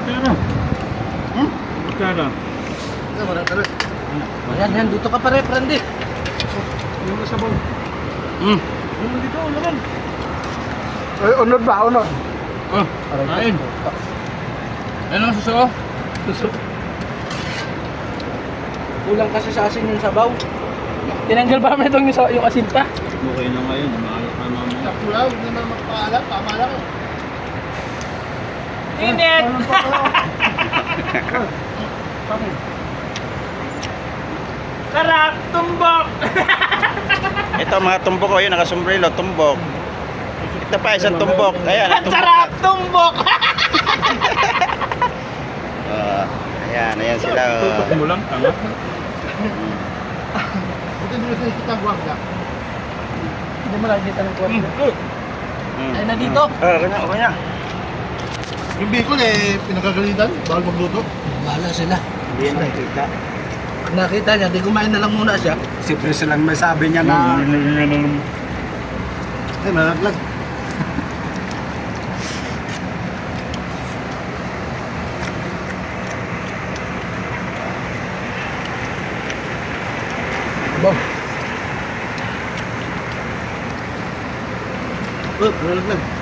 Kaya Hmm? Kaya Ayan, dito ka pare, Prandi. Yung sabaw. Yung dito, laman. Ay, unod ba? Unod. Oh, kain. Ano ang suso? Kulang kasi sa asin yung sabaw. Tinanggal ba naman itong yung asin pa? Okay na ngayon. Maalat na mamaya. Wala, huwag naman magpaalam. Tama lang eh. Init! Sarap! Tumbok! Ito mga tumbok ko, yun nakasombrero, tumbok. Ito pa isang tumbok. Ayan, tumbok. Sarap! Tumbok! Ayan sila. Tutok mo lang, tama. Buti nyo sa ikitang wagda. Hindi mo lang dito ng kwarto. Ay na dito. Kanya. Yung Bicol eh, pinagagalitan. Bawal magluto. Bahala sila. Hindi yan nakikita. Pag nakita niya, di kumain na lang muna siya. Siyempre silang may sabi niya na... Ay, malaglag. Bom. Oh, malaglag.